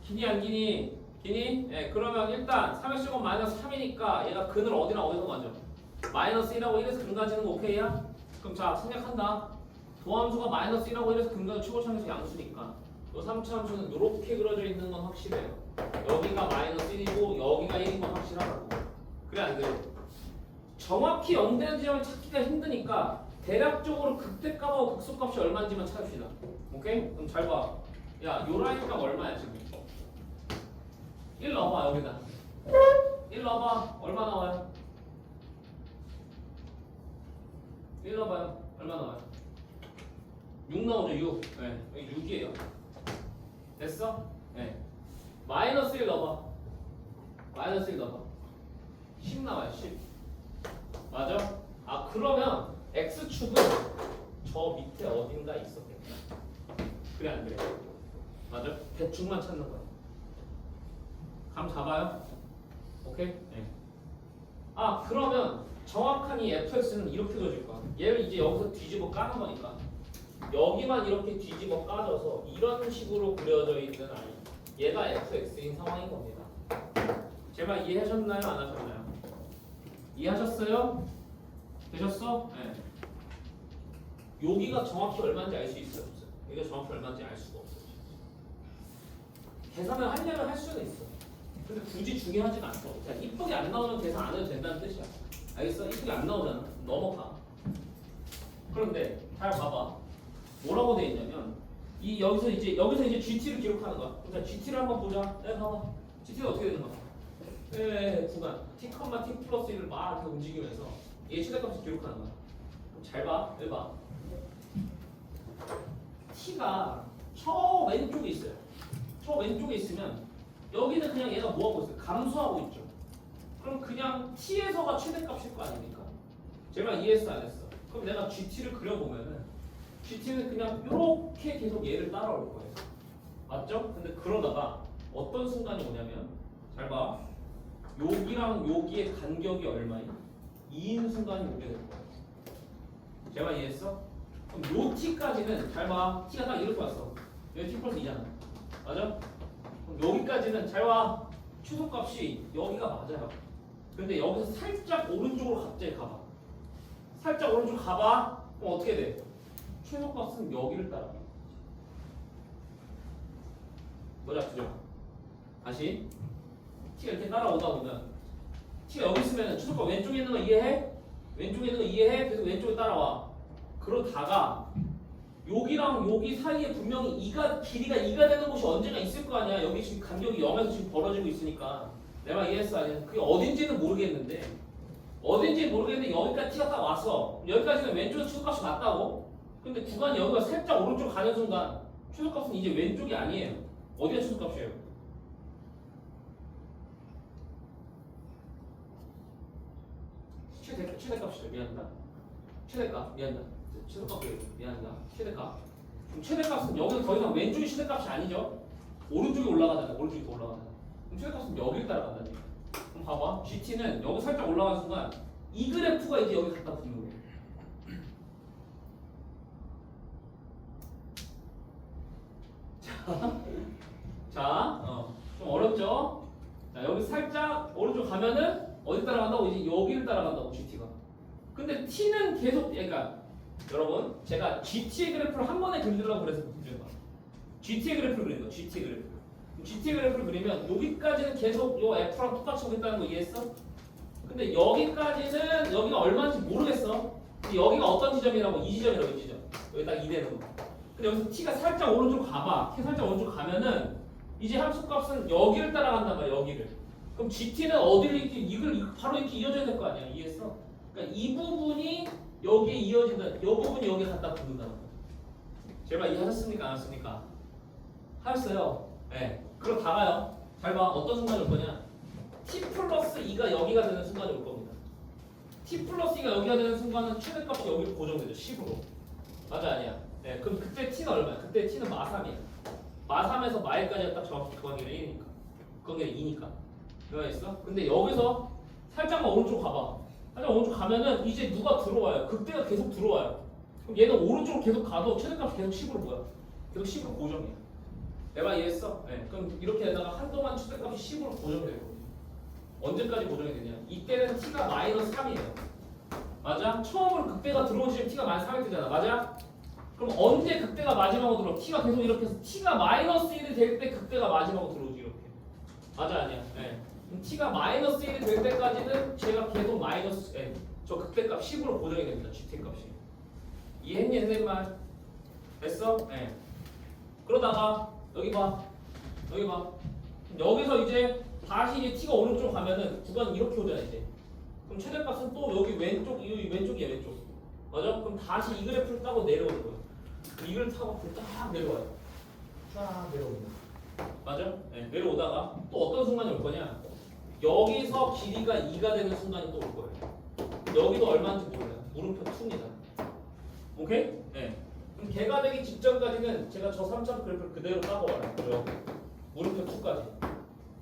기니 안 기니? 기니? 예, 그러면 일단 3x 제곱 마이너스 3이니까 얘가 근을 어디나 가죠? 마이너스 1하고 1에서 근 가지는 거 오케이야? 그럼 자 생략한다. 도함수가 마이너스 1하고 1에서 근 가지고 최고차항에서 양수니까 요 3차 함수는 이렇게 그려져 있는 건 확실해요. 여기가 마이너스 1이고 여기가 1인 건 확실하고. 그래 안 그래? 정확히 0되는 지점을 찾기가 힘드니까 대략적으로 극대값하고 극소값이 얼마인지만 찾읍시다. 오케이? 그럼 잘 봐. 야, 요 라인 값 얼마야 지금? 1 넣어봐 여기다. 1 넣어봐. 얼마 나와요? 1 넣어봐요. 얼마 나와요? 6 나오죠 6. 네, 여기 6이에요. 됐어? 네. 마이너스 1 넣어봐. 마이너스 1 넣어봐. 10 나와요 10. 맞아? 아 그러면 x축은 저 밑에 어딘가에 있었겠다. 그래 안 그래? 맞아? 대충만 찾는 거야. 감 잡아요? 오케이? 네. 아 그러면 정확한 이 fx는 이렇게 그려질 거야. 얘를 이제 여기서 뒤집어 까는 거니까 여기만 이렇게 뒤집어 까져서 이런 식으로 그려져 있는 아이 얘가 fx인 상황인 겁니다. 제 말 이해하셨나요? 안 하셨나요? 이해하셨어요? 되셨어? 네. 여기가 정확히 얼마인지 알 수 있어요? 없어요? 여기가 정확히 얼마인지 알 수가 없어요. 계산을 하려면 할 수는 있어. 근데 굳이 중요하진 않죠. 그냥 이쁘게 안 나오면 계산 안 해도 된다는 뜻이야. 알겠어? 이쁘게 안 나오잖아. 넘어가. 그런데 잘 봐봐. 뭐라고 돼 있냐면 여기서 이제 GT를 기록하는 거야. 자, GT를 한번 보자. 내가 봐봐. GT가 어떻게 되는 거야? 구간 t, t 플러스 1을 막 이렇게 움직이면서 얘 최대값을 기록하는 거야. 그럼 잘 봐. 왜 봐? t가 저 왼쪽에 있어요. 저 왼쪽에 있으면 여기는 그냥 얘가 뭐하고 있어요? 감소하고 있죠. 그럼 그냥 t에서가 최대값일 거 아닙니까? 제 말 이해했어 안 했어? 그럼 내가 gt를 그려보면은 gt는 그냥 이렇게 계속 얘를 따라올 거예요. 맞죠? 근데 그러다가 어떤 순간이 오냐면 잘 봐. 여기랑 여기의 간격이 얼마인? 2인 순간이 오게 될 거예요. 제 말 이해했어? 그럼 요 t까지는 잘 봐. t가 딱 이렇게 왔어. 여기 t 플러스 2잖아. 맞아? 그럼 여기까지는 잘 봐. 최소값이 여기가 맞아요. 근데 여기서 살짝 오른쪽으로 갑자기 가봐. 살짝 오른쪽 가봐. 그럼 어떻게 돼? 최소값은 여기를 따라. 뭐자 그죠? 다시 t가 이렇게 따라오다 보면 t가 여기 있으면 최소값 왼쪽에 있는 거 이해해? 왼쪽에 있는 거 이해해? 그래서 왼쪽에 따라와. 그러다가 여기랑 여기 사이에 분명히 길이가 2가 되는 곳이 언젠가 있을 거 아니야. 여기 지금 간격이 0에서 지금 벌어지고 있으니까. 내가 이해했어? 아니야? 그게 어딘지는 모르겠는데 여기까지 t가 딱 왔어. 여기까지는 왼쪽에서 최소값이 맞다고? 근데 구간이 여기가 살짝 오른쪽 가는 순간 최소값은 이제 왼쪽이 아니에요. 어디가 최소값이에요? 최대값이죠. 미안합니다. 최대값 미안합니다. 최소값 미안합니다. 최대값. 그럼 최대값은 여기서 더 이상 왼쪽이 최대값이 아니죠? 오른쪽이 올라가잖아요. 오른쪽이 더 올라가잖아요. 그럼 최대값은 여기를 따라간다니. 그럼 봐봐. GT는 여기 살짝 올라가는 순간 이 그래프가 이제 여기 갖다 붙는 거예요. 좀 어렵죠? 자, 여기 살짝 오른쪽 가면은 어디 따라간다고? 이제 여기를 따라간다고 GT가. 근데 T는 계속, 그러니까 여러분 제가 GT의 그래프를 한 번에 그리려고 그래서 문제가 GT의 그래프를 그리는 거. GT의 그래프를 그리면 여기까지는 계속 요 F랑 똑같이 오겠다는 거 이해했어? 근데 여기까지는 여기가 얼마인지 모르겠어. 근데 여기가 어떤 지점이라고? 이 지점이라고. 이 지점. 여기 딱 2 되는 거. 근데 여기서 t가 살짝 오른쪽 가봐. t 살짝 오른쪽 가면은 이제 함수값은 여기를 따라간단 말이야. 여기를. 그럼 GT는 어디를 이렇게 이걸 바로 이렇게 이어져야 될 거 아니야. 이해했어? 그러니까 이 부분이 여기에 이어진다. 이 부분이 여기에 갖다 붙는다는 거야. 제발 이해하셨습니까? 안 하셨습니까? 하셨어요. 네. 그러다가요. 잘 봐. 어떤 순간이 올 거냐? t 플러스 2가 여기가 되는 순간이 올 겁니다. t 플러스 2가 여기가 되는 순간은 최대값이 여기로 고정되죠. 10으로. 맞아 아니야? 네, 그럼 그때 t는 얼마야? 그때 t는 마3이야. 마3에서 마일까지가 딱 정확히 그 관계가 1이니까. 그 관계가 2니까. 그거 있어? 근데 여기서 살짝만 오른쪽 가봐. 살짝 오른쪽 가면은 이제 누가 들어와요. 극대가 계속 들어와요. 그럼 얘는 오른쪽으로 계속 가도 최대값이 계속 10으로 뭐야? 계속 10으로 고정이야. 내가 이해했어? 네. 그럼 이렇게 되다가 한동안 최대값이 10으로 고정되고. 언제까지 고정이 되냐? 이때는 t가 마이너스 3이에요. 맞아? 처음으로 극대가 들어오시면 t가 마이너스 3이 되잖아. 맞아? 그럼 언제 극대가 마지막으로 들어? t가 계속 이렇게 해서 t가 마이너스 1이 될 때 극대가 마지막으로 들어오지 이렇게. 맞아 아니야? 네. 그럼 t가 마이너스 1이 될 때까지는 제가 계속 마이너스 저 극대값 10으로 고정이 됩니다. GT 값이. 이해했니? 선생님 말? 됐어? 네. 그러다가 여기 봐. 여기서 이제 다시 이제 t가 오른쪽 가면은 구간이 이렇게 오잖아 이제. 그럼 최대값은 또 여기 왼쪽이야 왼쪽. 맞아? 그럼 다시 이 그래프를 따고 내려오는 거야. 이걸 타고 딱 내려와요. 쫙 내려옵니다. 맞아? 네, 내려오다가 또 어떤 순간이 올 거냐? 여기서 길이가 2가 되는 순간이 또 올 거예요. 여기도 얼마인지 몰라요. 물음표 2입니다. 오케이? 네. 그럼 개가 되기 직전까지는 제가 저 3점 그래프를 그대로 따고 와요. 물음표 2까지.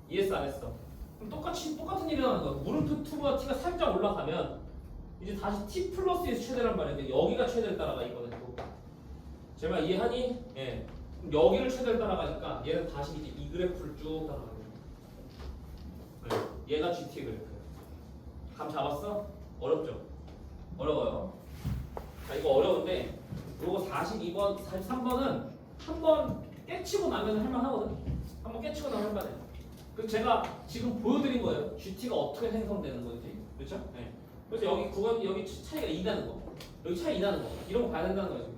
이해했어 안 했어? 그럼 똑같은 일이 나는 거야. 물음표 2가 t가 살짝 올라가면 이제 다시 t 플러스에서 최대란 말이야. 근데 여기가 최대를 따라가 있거든. 제 말 이해하니? 예. 그럼 여기를 최대를 따라가니까 얘는 다시 이제 이 그래프를 쭉 따라가는 거야. 네. 얘가 GT 그래프. 감 잡았어? 어렵죠? 어려워요. 자 이거 어려운데 요거 42번, 43번은 한번 깨치고 나면 할만하거든. 한번 깨치고 나면 할만해. 그래서 제가 지금 보여드린 거예요. GT가 어떻게 생성되는 건지. 그렇죠? 네. 그래서 여기 구간 여기 차이가 2나는 거. 여기 차이 2나는 거. 이런 거 봐야 된다는 거죠.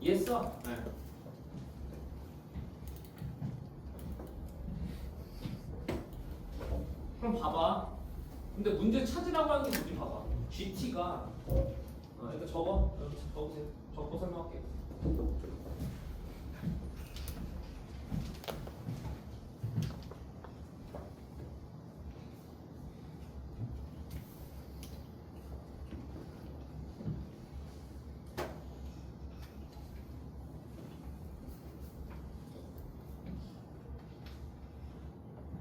이해했어? 네. 그럼 봐봐. 근데 문제 찾으라고 하는 게 뭔지 봐봐. GT가 일단 적어보세요. 적고 설명할게.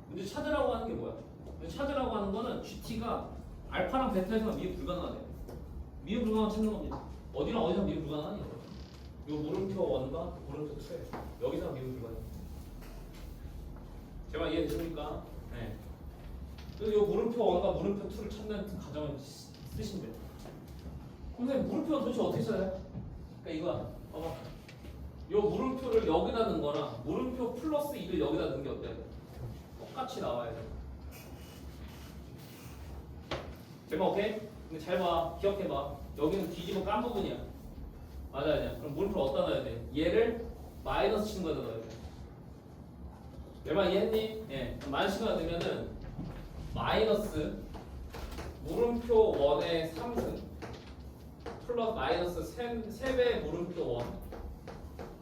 문제 찾으라고 하는 게 뭐야? 문제 찾으라고 하는 거는 GT가 알파랑 베타에서만 미분 불가능하대. 미분 불가능 찾는 겁니다. 어디랑 어디서 미분 불가능하니? 요 물음표 1과 물음표 2에 여기서 미분 불가능. 제가 이해되십니까? 네. 그래서 요 물음표 1과 물음표 2를 찾는 가정을 쓰시면 돼요. 선생님 물음표는 도대체 어떻게 써요? 그러니까 이거야. 봐봐. 요 물음표를 여기다 넣은 거나 물음표 플러스 2를 여기다 넣은 게 어때요? 똑같이 나와야 돼. 제발 오케이? 근데 잘 봐. 기억해봐. 여기는 뒤집어 깐 부분이야. 맞아 아니야? 그럼 물음표 어디다 넣어야 돼? 얘를 마이너스 치는 거에다 넣어야 돼. 여러분 이해했니? 예. 그럼 마이너스가 되면은 마이너스 물음표 1의 3승 플러스 마이너스 3배 물음표 1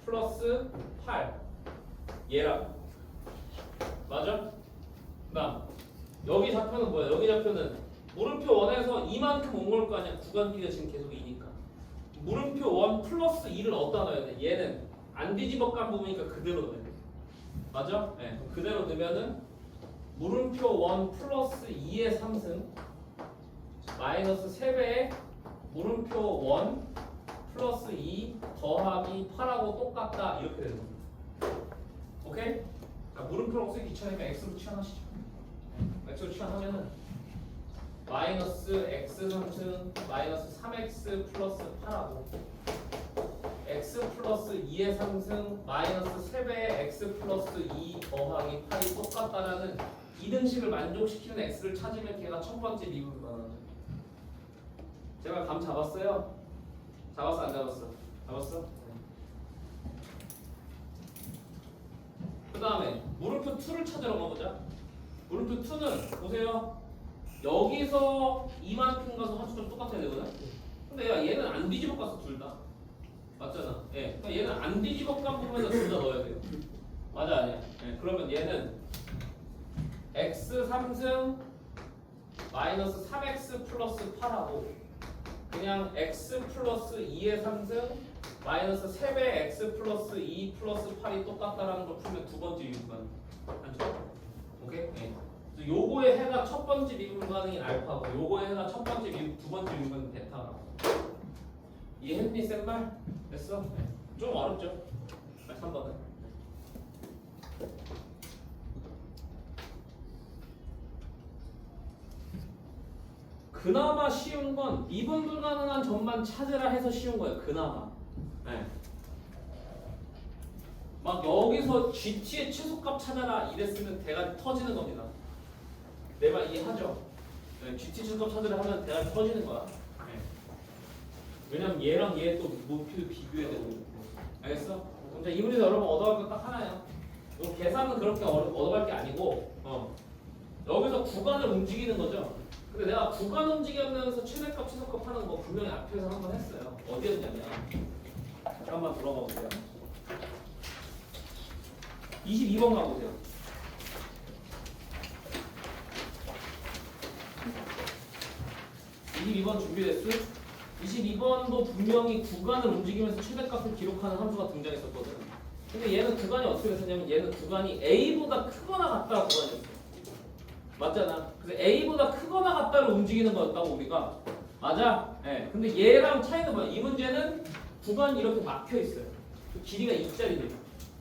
플러스 8 얘랑 맞아? 그다음 여기 좌표는 뭐야? 여기 좌표는 물음표 1에서 이만큼 온 걸 거 아니야. 구간 길이가 지금 계속 2니까 물음표 1 플러스 2를 어디다 넣어야 돼? 얘는 안 뒤집어 깐 부분이니까 그대로 넣어야 돼. 맞아? 네. 그대로 넣으면은 물음표 1 플러스 2의 3승 마이너스 3배의 물음표 1 플러스 2 더하기 8하고 똑같다 이렇게 되는 겁니다. 오케이? 자, 물음표로 쓰기 귀찮으니까 x로 치환하시죠. x로 치환하면은 마이너스 x 3승 마이너스 3x 플러스 8하고 x 플러스 2의 3승 마이너스 3배의 x 플러스 2 더하기 8이 똑같다라는 이등식을 만족시키는 x를 찾으면 걔가 첫 번째 미분을 말하는 거예요. 제가 감 잡았어요? 잡았어 안 잡았어? 잡았어? 그 다음에 물음표 2를 찾으러 가보자. 물음표 2는 보세요. 여기서 이만큼 가서 합치면 똑같아야 되거든? 근데 야, 얘는 안 뒤집어 갔어 둘 다. 맞잖아. 예. 그러니까 얘는 안 뒤집어 간 부분에서 둘 다 넣어야 돼요. 맞아 아니야? 예. 그러면 얘는 x 3승 마이너스 3x 플러스 8하고 그냥 x 플러스 2의 3승 마이너스 3배 x 플러스 2 플러스 8이 똑같다라는 걸 풀면 두 번째 미분가능 한죠. 오케이? 네. 요거의 해가 첫 번째 미분가능인 알파고 요거의 해가 두 번째 미분가능인 베타라고. 이해했니 쌤말? 됐어? 네. 좀 어렵죠? 3번은 그나마 쉬운 건 미분 불가능한 점만 찾으라 해서 쉬운 거예요. 그나마. 네. 막 여기서 GT의 최소값 찾아라 이랬으면 대가리 터지는 겁니다. 내 말 이해하죠? 네. GT 최소값 찾으라 하면 대가리 터지는 거야. 네. 왜냐면 얘랑 얘 또 높이도 비교해야 되고. 알겠어? 그럼 이 문제에서 여러분 얻어갈 거 딱 하나예요. 요 계산은 그렇게 얻어갈 게 아니고 여기서 구간을 움직이는 거죠. 근데 내가 구간 움직이면서 최대값, 최소값 하는 거 분명히 앞에서 한번 했어요. 어디였냐면 잠깐만 들어가 보세요. 22번 가보세요. 22번 준비됐어? 22번도 분명히 구간을 움직이면서 최대값을 기록하는 함수가 등장했었거든. 근데 얘는 구간이 어떻게 됐었냐면 얘는 구간이 A보다 크거나 같다 구간이었어. 맞잖아. 그래서 A보다 크거나 같다를 움직이는 거였다고 우리가. 맞아? 예. 근데 얘랑 차이는 뭐야? 이 문제는 구간이 이렇게 막혀 있어요. 그 길이가 2짜리네.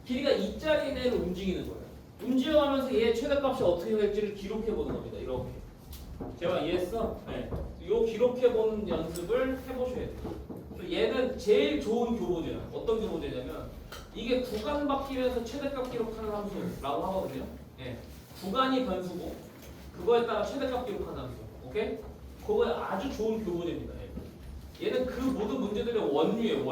길이가 2짜리네를 움직이는 거예요. 움직여가면서 얘 최대값이 어떻게 될지를 기록해 보는 겁니다. 이렇게. 제가 이해했어? 네. 요 기록해 보는 연습을 해보셔야 돼요. 얘는 제일 좋은 교보제야. 어떤 교보제냐면 이게 구간 바뀌면서 최대값 기록하는 함수라고 하거든요. 예. 구간이 변수고 그거에 따라 최대값 기록하는 함수. 오케이? 그거에 아주 좋은 교보제입니다. 얘는 그 모든 문제들의 원류예요.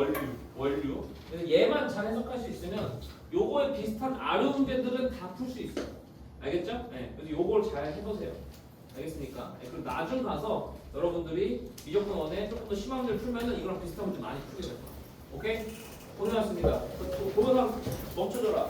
원류. 그래서 얘만 잘 해석할 수 있으면 요거에 비슷한 아류 문제들은 다 풀 수 있어요. 알겠죠? 네. 그래서 요걸 잘 해보세요. 알겠습니까? 네. 그리고 나중 가서 여러분들이 미적분 원에 조금 더 심한 문제를 풀면은 이거랑 비슷한 문제 많이 풀게 될 거예요. 오케이? 고생하셨습니다. 동영상 멈춰줘라.